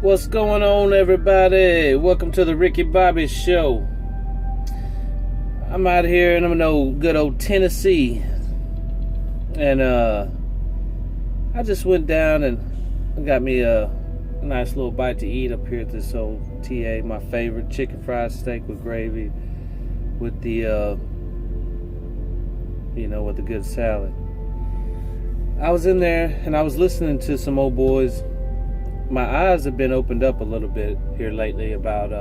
What's going on, everybody? Welcome to the Ricky Bobby Show. I'm out here in good old Tennessee, and I just went down and got me a nice little bite to eat up here at this old TA. My favorite chicken fried steak with gravy, with the with the good salad. I was in there and I was listening to some old boys. My eyes have been opened up a little bit here lately about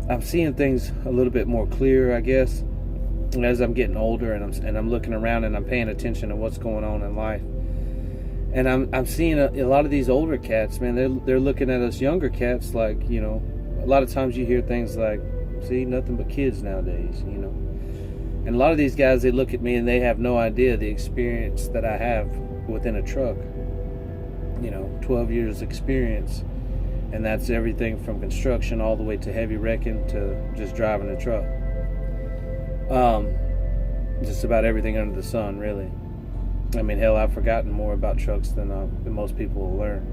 I'm seeing things a little bit more clear, I guess, as I'm getting older and I'm looking around and I'm paying attention to what's going on in life. And I'm seeing a lot of these older cats, man. They're looking at us younger cats like, a lot of times you hear things like, see, nothing but kids nowadays, And a lot of these guys, they look at me and they have no idea the experience that I have within a truck. 12 years experience, and that's everything from construction all the way to heavy wrecking to just driving a truck. Just about everything under the sun, really. I mean, hell, I've forgotten more about trucks than most people will learn.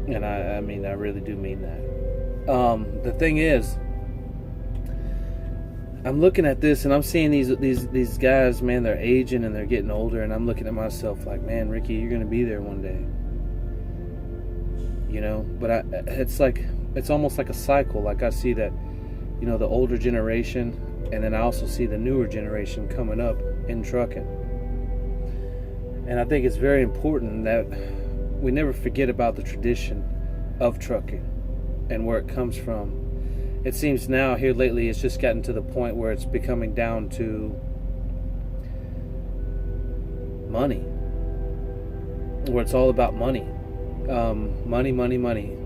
And I mean, I really do mean that. The thing is, I'm looking at this and I'm seeing these guys, man, they're aging and they're getting older, and I'm looking at myself like, man, Ricky, you're going to be there one day. But it's almost like a cycle. Like I see that, the older generation, and then I also see the newer generation coming up in trucking. And I think it's very important that we never forget about the tradition of trucking and where it comes from. It seems now here lately it's just gotten to the point where it's becoming down to money, where it's all about money. Money.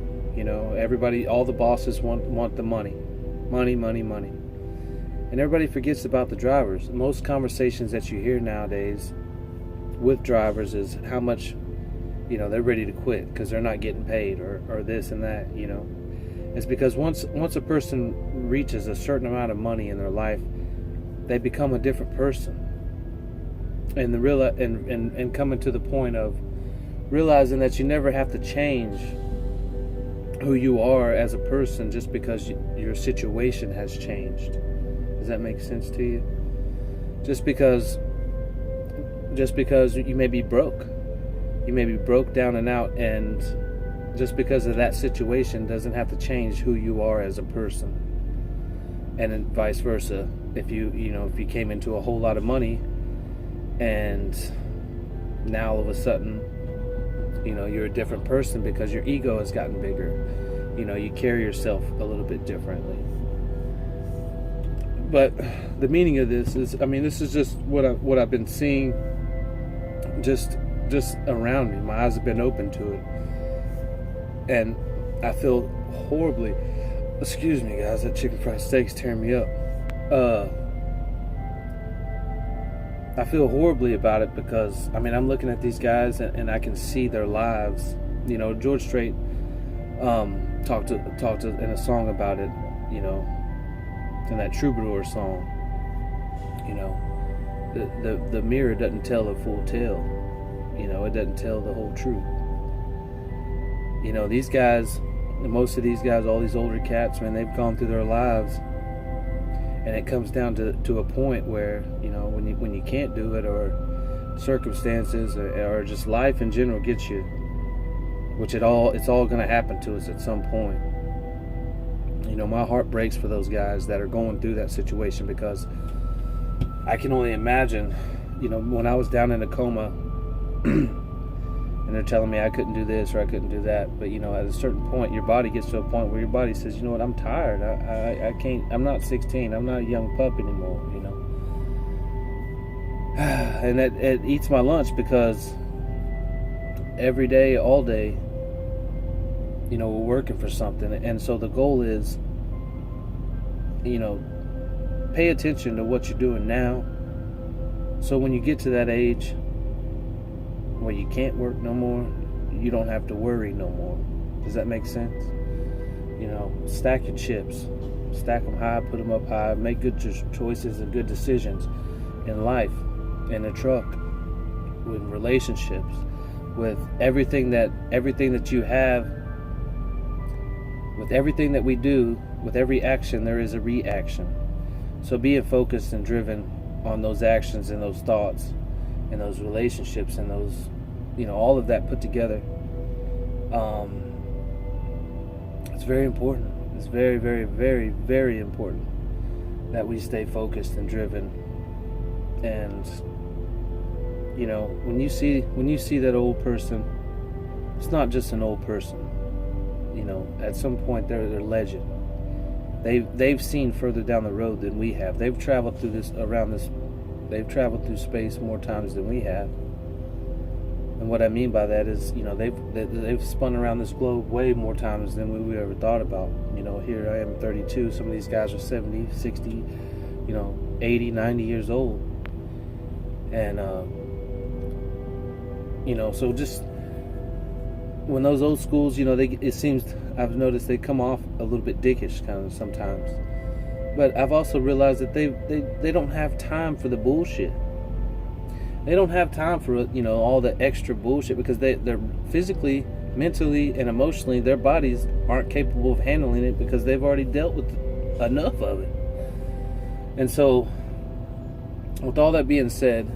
Everybody, all the bosses want the money. Money. And everybody forgets about the drivers. Most conversations that you hear nowadays with drivers is how much, they're ready to quit because they're not getting paid or this and that, It's because once a person reaches a certain amount of money in their life, they become a different person. And and coming to the point of realizing that you never have to change who you are as a person just because your situation has changed. Does that make sense to you? Just because you may be broke. You may be broke down and out, and just because of that situation doesn't have to change who you are as a person. And then vice versa. If you came into a whole lot of money and now all of a sudden, you're a different person because your ego has gotten bigger. You carry yourself a little bit differently. But the meaning of this is, this is just what I've been seeing just around me. My eyes have been open to it. And I feel horribly. Excuse me, guys. That chicken fried steak's tearing me up. I feel horribly about it because I'm looking at these guys and I can see their lives. George Strait talked in a song about it. In that Troubadour song. The mirror doesn't tell a full tale. It doesn't tell the whole truth. These guys, most of these guys, all these older cats, man, they've gone through their lives, and it comes down to a point where, when you can't do it, or circumstances, or just life in general gets you, which it's all going to happen to us at some point. My heart breaks for those guys that are going through that situation, because I can only imagine, when I was down in a coma, and they're telling me I couldn't do this or I couldn't do that. But, at a certain point, your body gets to a point where your body says, you know what, I'm tired. I can't, I'm not 16. I'm not a young pup anymore, And it eats my lunch, because every day, all day, we're working for something. And so the goal is, pay attention to what you're doing now. So when you get to that age where you can't work no more, you don't have to worry no more. Does that make sense? Stack your chips, stack them high, put them up high, make good choices and good decisions in life, in a truck, with relationships, with everything that you have, with everything that we do, with every action there is a reaction. So being focused and driven on those actions and those thoughts and those relationships and those, all of that put together, it's very important. It's very, very, very, very important that we stay focused and driven. And when you see that old person, it's not just an old person. At some point they're a legend. They've seen further down the road than we have. They've traveled through they've traveled through space more times than we have. And what I mean by that is, they've spun around this globe way more times than we ever thought about. Here I am 32, some of these guys are 70, 60, 80, 90 years old. And so just when those old schools, it seems, I've noticed they come off a little bit dickish kind of sometimes. But I've also realized that they don't have time for the bullshit. They don't have time for, all the extra bullshit, because they're physically, mentally, and emotionally, their bodies aren't capable of handling it because they've already dealt with enough of it. And so, with all that being said,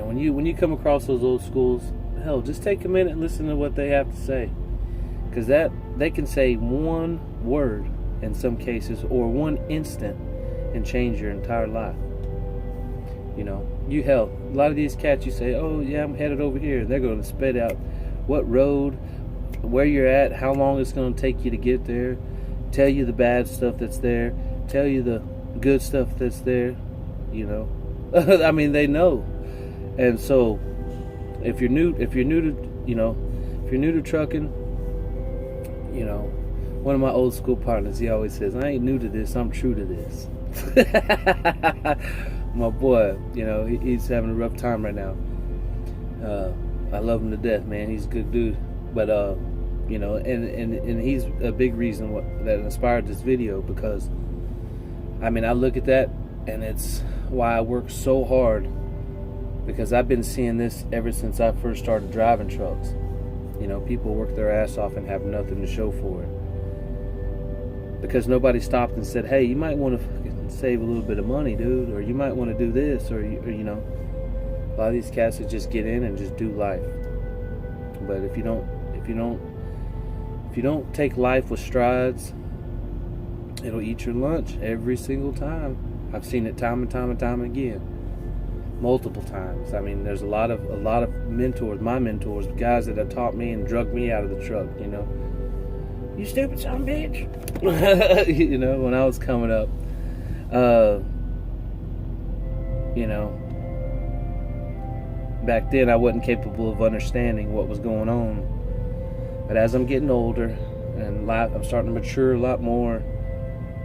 when you come across those old schools, hell, just take a minute and listen to what they have to say, because they can say one word in some cases, or one instant, and change your entire life. A lot of these cats, you say, oh yeah, I'm headed over here, and they're going to spit out what road, where you're at, how long it's going to take you to get there, tell you the bad stuff that's there, tell you the good stuff that's there. I mean, they know. And so if you're new to trucking, one of my old school partners, he always says, I ain't new to this, I'm true to this. My boy, he's having a rough time right now. I love him to death, man. He's a good dude. But and he's a big reason that inspired this video, because I look at that, and it's why I work so hard, because I've been seeing this ever since I first started driving trucks. People work their ass off and have nothing to show for it, because nobody stopped and said, hey, you might want to save a little bit of money, dude, or you might want to do this, or a lot of these cats that just get in and just do life. But if you don't take life with strides, it'll eat your lunch every single time. I've seen it time and time and time again, multiple times. There's a lot of mentors, my mentors, guys that have taught me and drugged me out of the truck. You stupid son of a bitch. When I was coming up, back then I wasn't capable of understanding what was going on. But as I'm getting older and I'm starting to mature a lot more,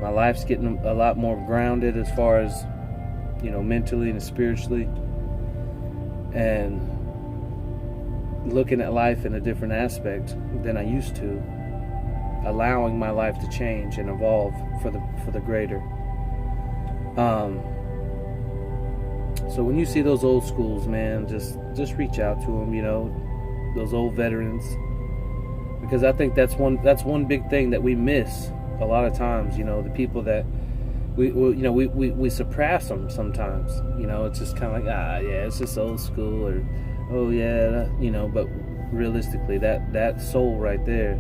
my life's getting a lot more grounded as far as, mentally and spiritually, and looking at life in a different aspect than I used to, allowing my life to change and evolve for the greater. So when you see those old schools, man, just reach out to them, those old veterans, because I think that's one big thing that we miss a lot of times. The people that we suppress them sometimes. It's just kind of like, yeah, it's just old school, or oh yeah, but realistically, that soul right there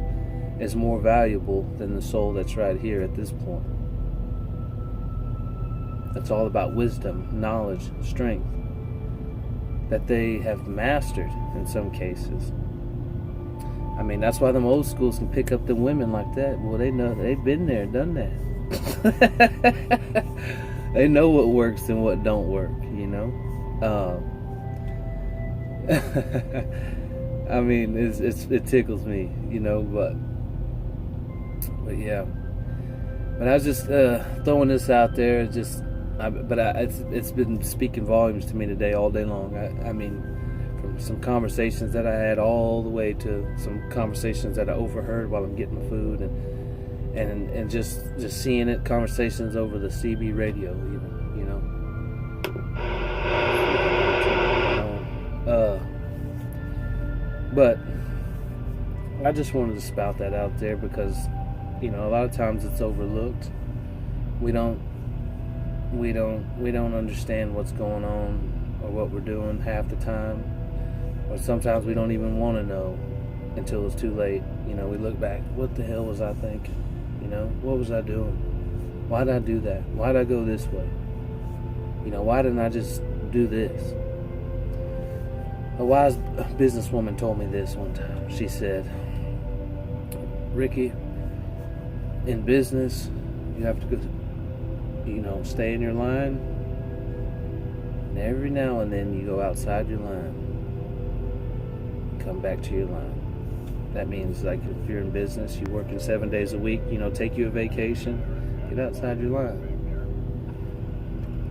is more valuable than the soul that's right here at this point. It's all about wisdom, knowledge, strength that they have mastered in some cases. That's why them old schools can pick up the women like that. Well, they know, they've been there, done that. They know what works and what don't work, it tickles me, but yeah. But I was just throwing this out there. It's been speaking volumes to me today, all day long. From some conversations that I had all the way to some conversations that I overheard while I'm getting my food, and just seeing it, conversations over the CB radio, even. But I just wanted to spout that out there because, a lot of times it's overlooked. We don't understand what's going on or what we're doing half the time, or sometimes we don't even want to know until it's too late. We look back, what the hell was I thinking? What was I doing? Why did I do that? Why did I go this way? Why didn't I just do this? A wise businesswoman told me this one time. She said, Ricky, in business, you have to go, stay in your line, and every now and then you go outside your line, come back to your line. That means, like, if you're in business, you're working 7 days a week, take you a vacation, get outside your line.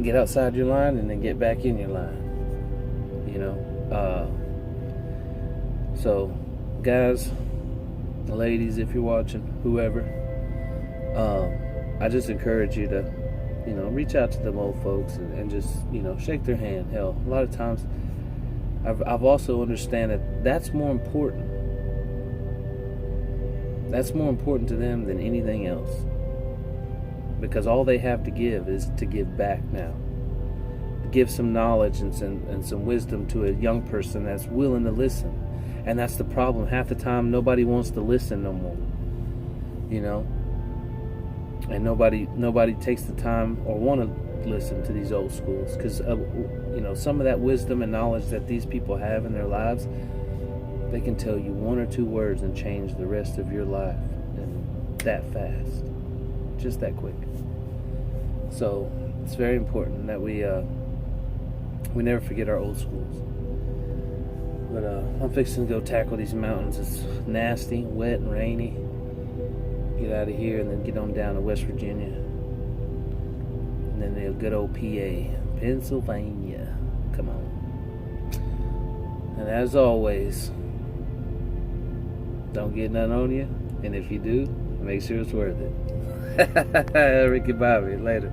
Get outside your line and then get back in your line. So, guys, ladies, if you're watching, whoever, I just encourage you to, reach out to them old folks and just, shake their hand. Hell, a lot of times, I've also understand that that's more important. That's more important to them than anything else. Because all they have to give is to give back now. Give some knowledge and some wisdom to a young person that's willing to listen. And that's the problem. Half the time, nobody wants to listen no more. And nobody takes the time or want to listen to these old schools. Because, some of that wisdom and knowledge that these people have in their lives, they can tell you one or two words and change the rest of your life. And that fast. Just that quick. So it's very important that we never forget our old schools. But I'm fixing to go tackle these mountains. It's nasty, wet, and rainy. Get out of here and then get on down to West Virginia, and then the good old PA, Pennsylvania. Come on. And as always, don't get none on you, and if you do, make sure it's worth it. Ricky Bobby, later.